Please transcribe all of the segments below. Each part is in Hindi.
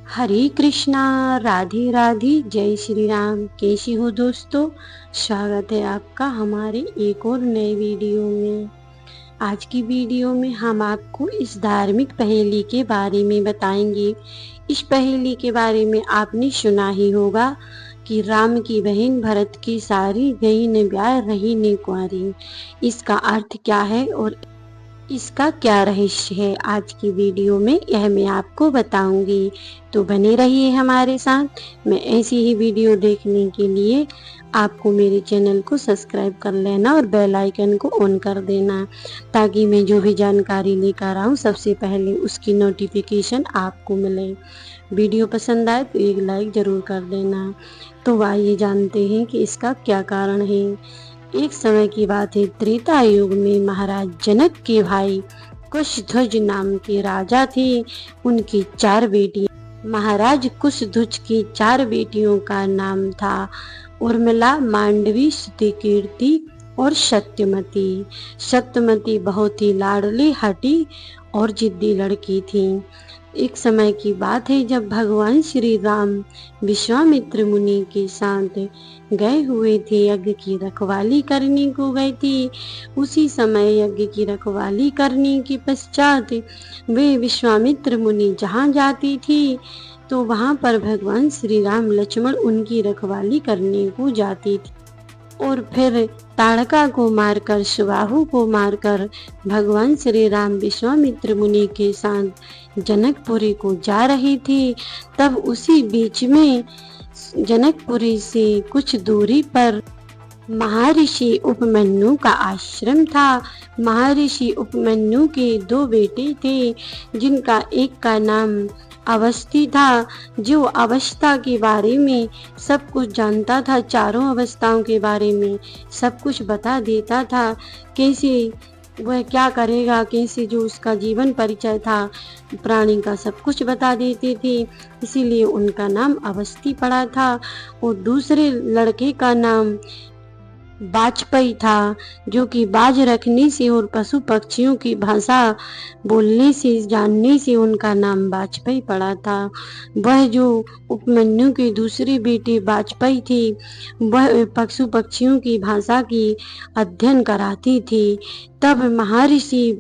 हरे कृष्णा, राधे राधे, जय श्री राम। कैसी हो दोस्तों? स्वागत है आपका हमारे एक और नए वीडियो में। आज की वीडियो में हम आपको इस धार्मिक पहेली के बारे में बताएंगे। इस पहेली के बारे में आपने सुना ही होगा कि राम की बहन भरत की सारी गई न ब्याह रही न कुंवारी। इसका अर्थ क्या है और इसका क्या रहस्य है, आज की वीडियो में यह मैं आपको बताऊंगी। तो बने रहिए हमारे साथ। मैं ऐसी ही वीडियो देखने के लिए आपको मेरे चैनल को सब्सक्राइब कर लेना और बेल आइकन को ऑन कर देना, ताकि मैं जो भी जानकारी लेकर आऊँ सबसे पहले उसकी नोटिफिकेशन आपको मिले। वीडियो पसंद आए तो एक लाइक ज़रूर कर देना। तो आइए जानते हैं कि इसका क्या कारण है। एक समय की बात है, त्रेता युग में महाराज जनक के भाई कुशध्वज नाम के राजा थे। उनकी 4 बेटियां। महाराज कुशध्वज की 4 बेटियों का नाम था उर्मिला, मांडवी, स्तुतिकीर्ति और सत्यमती। सत्यमती बहुत ही लाडली, हठी और जिद्दी लड़की थी। एक समय की बात है, जब भगवान श्री राम विश्वामित्र मुनि के साथ गए हुए थे, यज्ञ की रखवाली करने को गए थे। उसी समय यज्ञ की रखवाली करने के पश्चात वे विश्वामित्र मुनि जहाँ जाती थी, तो वहाँ पर भगवान श्री राम लक्ष्मण उनकी रखवाली करने को जाती थी। और फिर ताड़का को मारकर, सुबाहु को मारकर भगवान श्री राम विश्वामित्र मुनि के साथ जनकपुरी को जा रहे थे। तब उसी बीच में जनकपुरी से कुछ दूरी पर महर्षि उपमन्यु का आश्रम था। महर्षि उपमन्यु के 2 बेटे थे, जिनका एक का नाम अवस्थी था, जो अवस्था के बारे में सब कुछ जानता था। चारों अवस्थाओं के बारे में सब कुछ बता देता था। कैसे वह क्या करेगा, कैसे जो उसका जीवन परिचय था प्राणी का, सब कुछ बता देते थे। इसीलिए उनका नाम अवस्थी पड़ा था। और दूसरे लड़के का नाम वाजपेयी था, जो कि बाज रखने से और पशु पक्षियों की भाषा बोलने से, जानने से उनका नाम वाजपेयी पड़ा था। वह जो उपमन्यु के दूसरे बेटे वाजपेयी थे, वह पशु पक्षियों की भाषा की अध्ययन कराती थी। तब महर्षि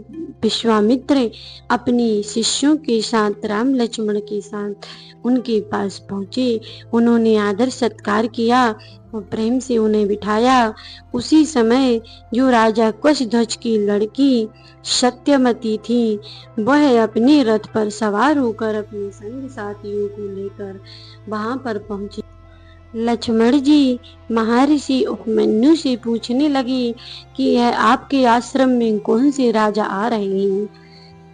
विश्वामित्र अपने शिष्यों के साथ, राम लक्ष्मण के साथ उनके पास पहुँचे। उन्होंने आदर सत्कार किया और प्रेम से उन्हें बिठाया। उसी समय जो राजा कुशध्वज की लड़की सत्यमती थी, वह अपने रथ पर सवार होकर अपने संग साथियों को लेकर वहां पर पहुंची। लक्ष्मण जी महर्षि उपमन्यु से पूछने लगे कि यह आपके आश्रम में कौन से राजा आ रहे हैं।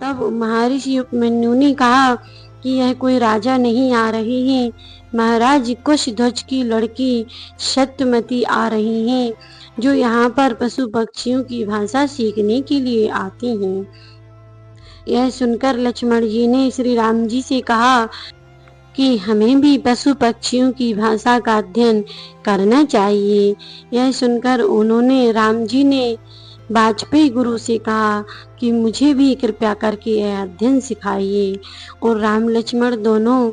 तब महर्षि उपमन्यु ने कहा कि यह कोई राजा नहीं आ रहे हैं, महाराज कुशध्वज की लड़की सत्यमती आ रही हैं, जो यहाँ पर पशु पक्षियों की भाषा सीखने के लिए आती हैं। यह सुनकर लक्ष्मण जी ने श्री राम जी से कहा कि हमें भी पशु पक्षियों की भाषा का अध्ययन करना चाहिए। यह सुनकर उन्होंने, राम जी ने वाजपेयी गुरु से कहा कि मुझे भी कृपया करके यह अध्ययन सिखाइए। और राम लक्ष्मण दोनों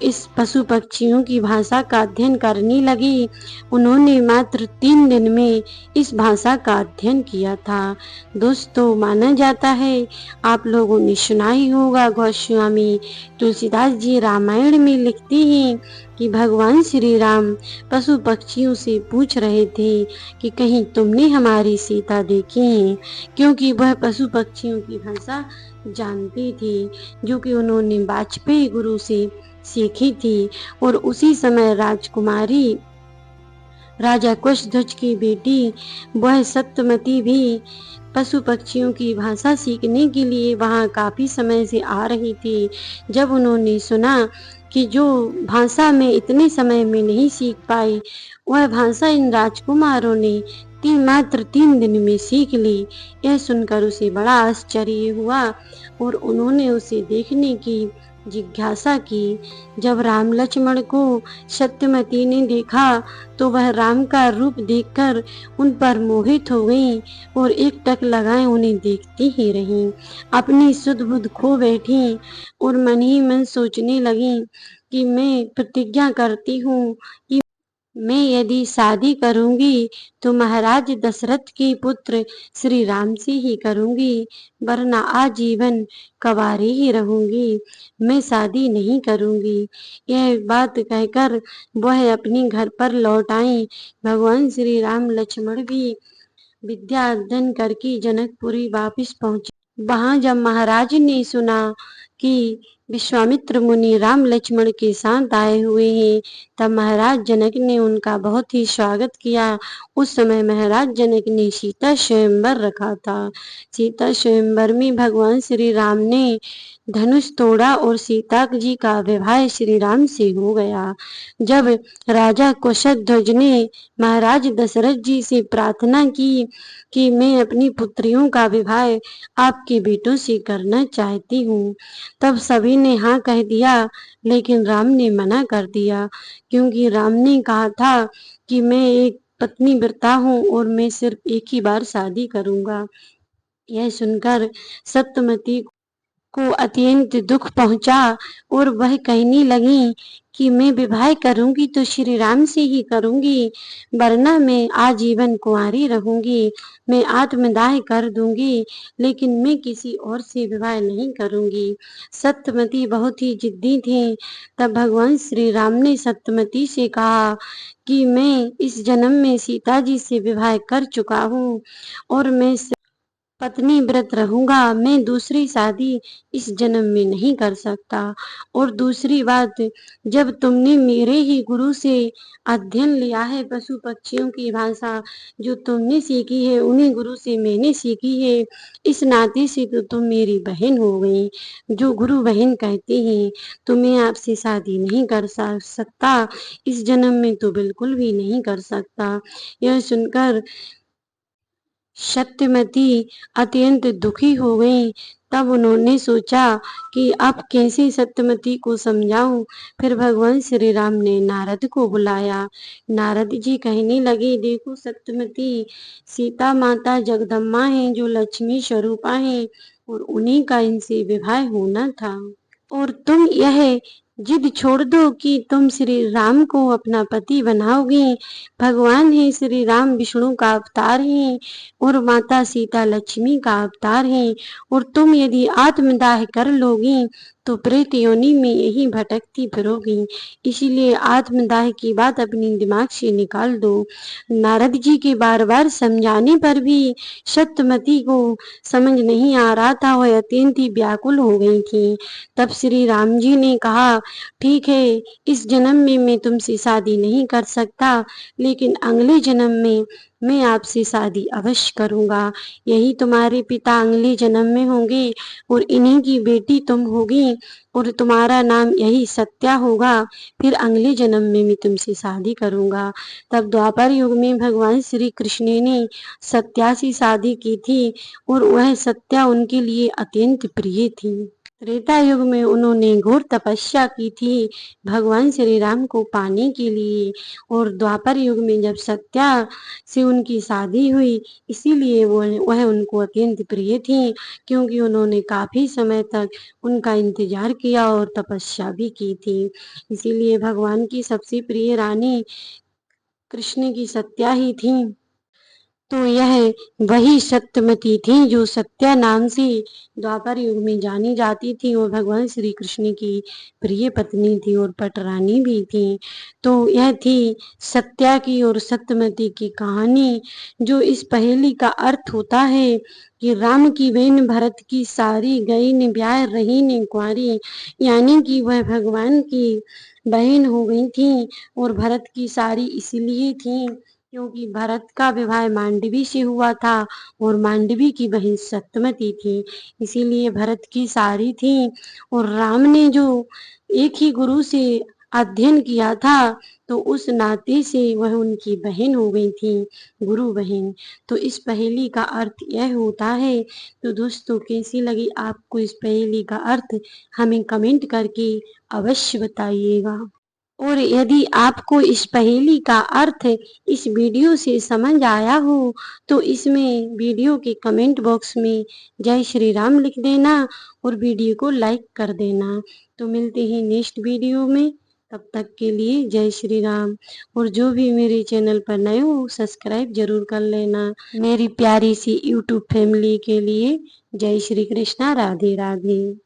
इस पशु पक्षियों की भाषा का अध्ययन करने लगे। उन्होंने मात्र 3 दिन में इस भाषा का अध्ययन किया था। दोस्तों, माना जाता है, आप लोगों ने सुना ही होगा, गोस्वामी तुलसीदास जी रामायण में लिखते हैं कि भगवान श्री राम पशु पक्षियों से पूछ रहे थे कि कहीं तुमने हमारी सीता देखी है, क्योंकि वह पशु पक्षियों की भाषा जानती थी, जो कि उन्होंने वाजपेयी गुरु से सीखी थी। और उसी समय राजकुमारी राजा कुशध्वज की बेटी वह सत्यमती भी पशु पक्षियों की भाषा सीखने के लिए वहां काफी समय से आ रही थी। जब उन्होंने सुना कि जो भाषा में इतने समय में नहीं सीख पाई, वह भाषा इन राजकुमारों ने मात्र 3 दिन में सीख ली। यह सुनकर उसे बड़ा आश्चर्य हुआ और उन्होंने उसे देखने की जिज्ञासा की। जब राम लक्ष्मण को सत्यवती ने देखा तो वह राम का रूप देखकर उन पर मोहित हो गई और एकटक लगाए उन्हें देखती ही रहीं। अपनी सुध बुध खो बैठी और मन ही मन सोचने लगी कि मैं प्रतिज्ञा करती हूँ कि मैं यदि शादी करूंगी तो महाराज दशरथ के पुत्र श्री राम से ही करूंगी, वरना आजीवन कंवारी ही रहूंगी। मैं शादी नहीं करूंगी। यह बात कहकर वह अपने घर पर लौट आई। भगवान श्री राम लक्ष्मण भी विद्या अध्ययन करके जनकपुरी वापिस पहुंचे। वहां जब महाराज ने सुना कि विश्वामित्र मुनि राम लक्ष्मण के साथ आए हुए हैं, तब महाराज जनक ने उनका बहुत ही स्वागत किया। उस समय महाराज जनक ने सीता स्वयंवर रखा था। सीता स्वयंवर में भगवान श्री राम ने धनुष तोड़ा और सीता जी का विवाह श्री राम से हो गया। जब राजा कुशध्वज ने महाराज दशरथ जी से प्रार्थना की कि मैं अपनी पुत्रियों का विवाह आपके बेटों से करना चाहती हूँ, तब सभी ने हाँ कह दिया, लेकिन राम ने मना कर दिया, क्योंकि राम ने कहा था कि मैं एक पत्नी व्रता हूँ और मैं सिर्फ एक ही बार शादी करूंगा। यह सुनकर सत्यवती को अत्यंत दुख पहुंचा और वह कहने लगी कि मैं विवाह करूंगी तो श्री राम से ही करूंगी, वरना मैं आजीवन कुंवारी रहूंगी। मैं आत्मदाह कर दूंगी, लेकिन मैं किसी और से विवाह नहीं करूंगी। सत्यवती बहुत ही जिद्दी थी। तब भगवान श्री राम ने सत्यवती से कहा कि मैं इस जन्म में सीता जी से विवाह कर चुका हूँ और मैं पत्नी व्रत रहूंगा। मैं दूसरी शादी इस जन्म में नहीं कर सकता। और दूसरी बात, जब तुमने मेरे ही गुरु से अध्ययन लिया है पशु पक्षियों की भाषा, जो तुमने सीखी है उन्हीं गुरु से मैंने सीखी है, इस नाते से तो तुम मेरी बहन हो गई। जो गुरु बहन कहते हैं, तो मैं आपसे शादी नहीं कर सकता, इस जन्म में तो बिल्कुल भी नहीं कर सकता। यह सुनकर सत्यवती अत्यंत दुखी हो गई। तब उन्होंने सोचा कि अब कैसे सत्यवती को समझाऊं। फिर भगवान श्री राम ने नारद को बुलाया। नारद जी कहने लगे, देखो सत्यवती, सीता माता जगदम्बा हैं जो लक्ष्मी स्वरूपा हैं और उन्हीं का इनसे विवाह होना था। और तुम यह जिद छोड़ दो कि तुम श्री राम को अपना पति बनाओगी। भगवान है श्री राम विष्णु का अवतार हैं और माता सीता लक्ष्मी का अवतार हैं, और तुम यदि आत्मदाह कर लोगी तो प्रेत योनि में यही भटकती फिरोगी। इसीलिए आत्मदाह की बात अपने दिमाग से निकाल दो। नारद जी के बार बार समझाने पर भी सत्यवती को समझ नहीं आ रहा था। वह अत्यंत ही व्याकुल हो गई थी। तब श्री राम जी ने कहा, ठीक है, इस जन्म में मैं तुमसे शादी नहीं कर सकता, लेकिन अगले जन्म में मैं आपसे शादी अवश्य करूंगा। यही तुम्हारे पिता अगले जन्म में होंगे और इन्हीं की बेटी तुम होगी और तुम्हारा नाम यही सत्या होगा। फिर अगले जन्म में मैं तुमसे शादी करूंगा। तब द्वापर युग में भगवान श्री कृष्ण ने सत्या से शादी की थी और वह सत्या उनके लिए अत्यंत प्रिय थी। त्रेता युग में उन्होंने घोर तपस्या की थी भगवान श्री राम को पाने के लिए, और द्वापर युग में जब सत्या से उनकी शादी हुई, इसीलिए वह उनको अत्यंत प्रिय थी, क्योंकि उन्होंने काफी समय तक उनका इंतजार किया और तपस्या भी की थी। इसीलिए भगवान की सबसे प्रिय रानी कृष्ण की सत्या ही थी। तो यह वही सत्यवती थी जो सत्या नाम से द्वापर युग में जानी जाती थी और भगवान श्री कृष्ण की प्रिय पत्नी थी और पटरानी भी थी। तो यह थी सत्या की और सत्यवती की कहानी। जो इस पहेली का अर्थ होता है कि राम की बहन भरत की सारी गई ने ब्याह रही ने कुंवारी, यानी कि वह भगवान की बहन हो गई थी और भरत की सारी इसलिए थी क्योंकि भरत का विवाह मांडवी से हुआ था और मांडवी की बहन सत्यवती थी, इसीलिए भरत की सारी थी। और राम ने जो एक ही गुरु से अध्ययन किया था, तो उस नाते से वह उनकी बहन हो गई थी, गुरु बहन। तो इस पहेली का अर्थ यह होता है। तो दोस्तों, कैसी लगी आपको इस पहेली का अर्थ, हमें कमेंट करके अवश्य बताइएगा। और यदि आपको इस पहेली का अर्थ इस वीडियो से समझ आया हो, तो इसमें वीडियो के कमेंट बॉक्स में जय श्री राम लिख देना और वीडियो को लाइक कर देना। तो मिलते हैं नेक्स्ट वीडियो में, तब तक के लिए जय श्री राम। और जो भी मेरे चैनल पर नए हो, सब्सक्राइब जरूर कर लेना। मेरी प्यारी सी यूट्यूब फैमिली के लिए जय श्री कृष्णा, राधे राधे।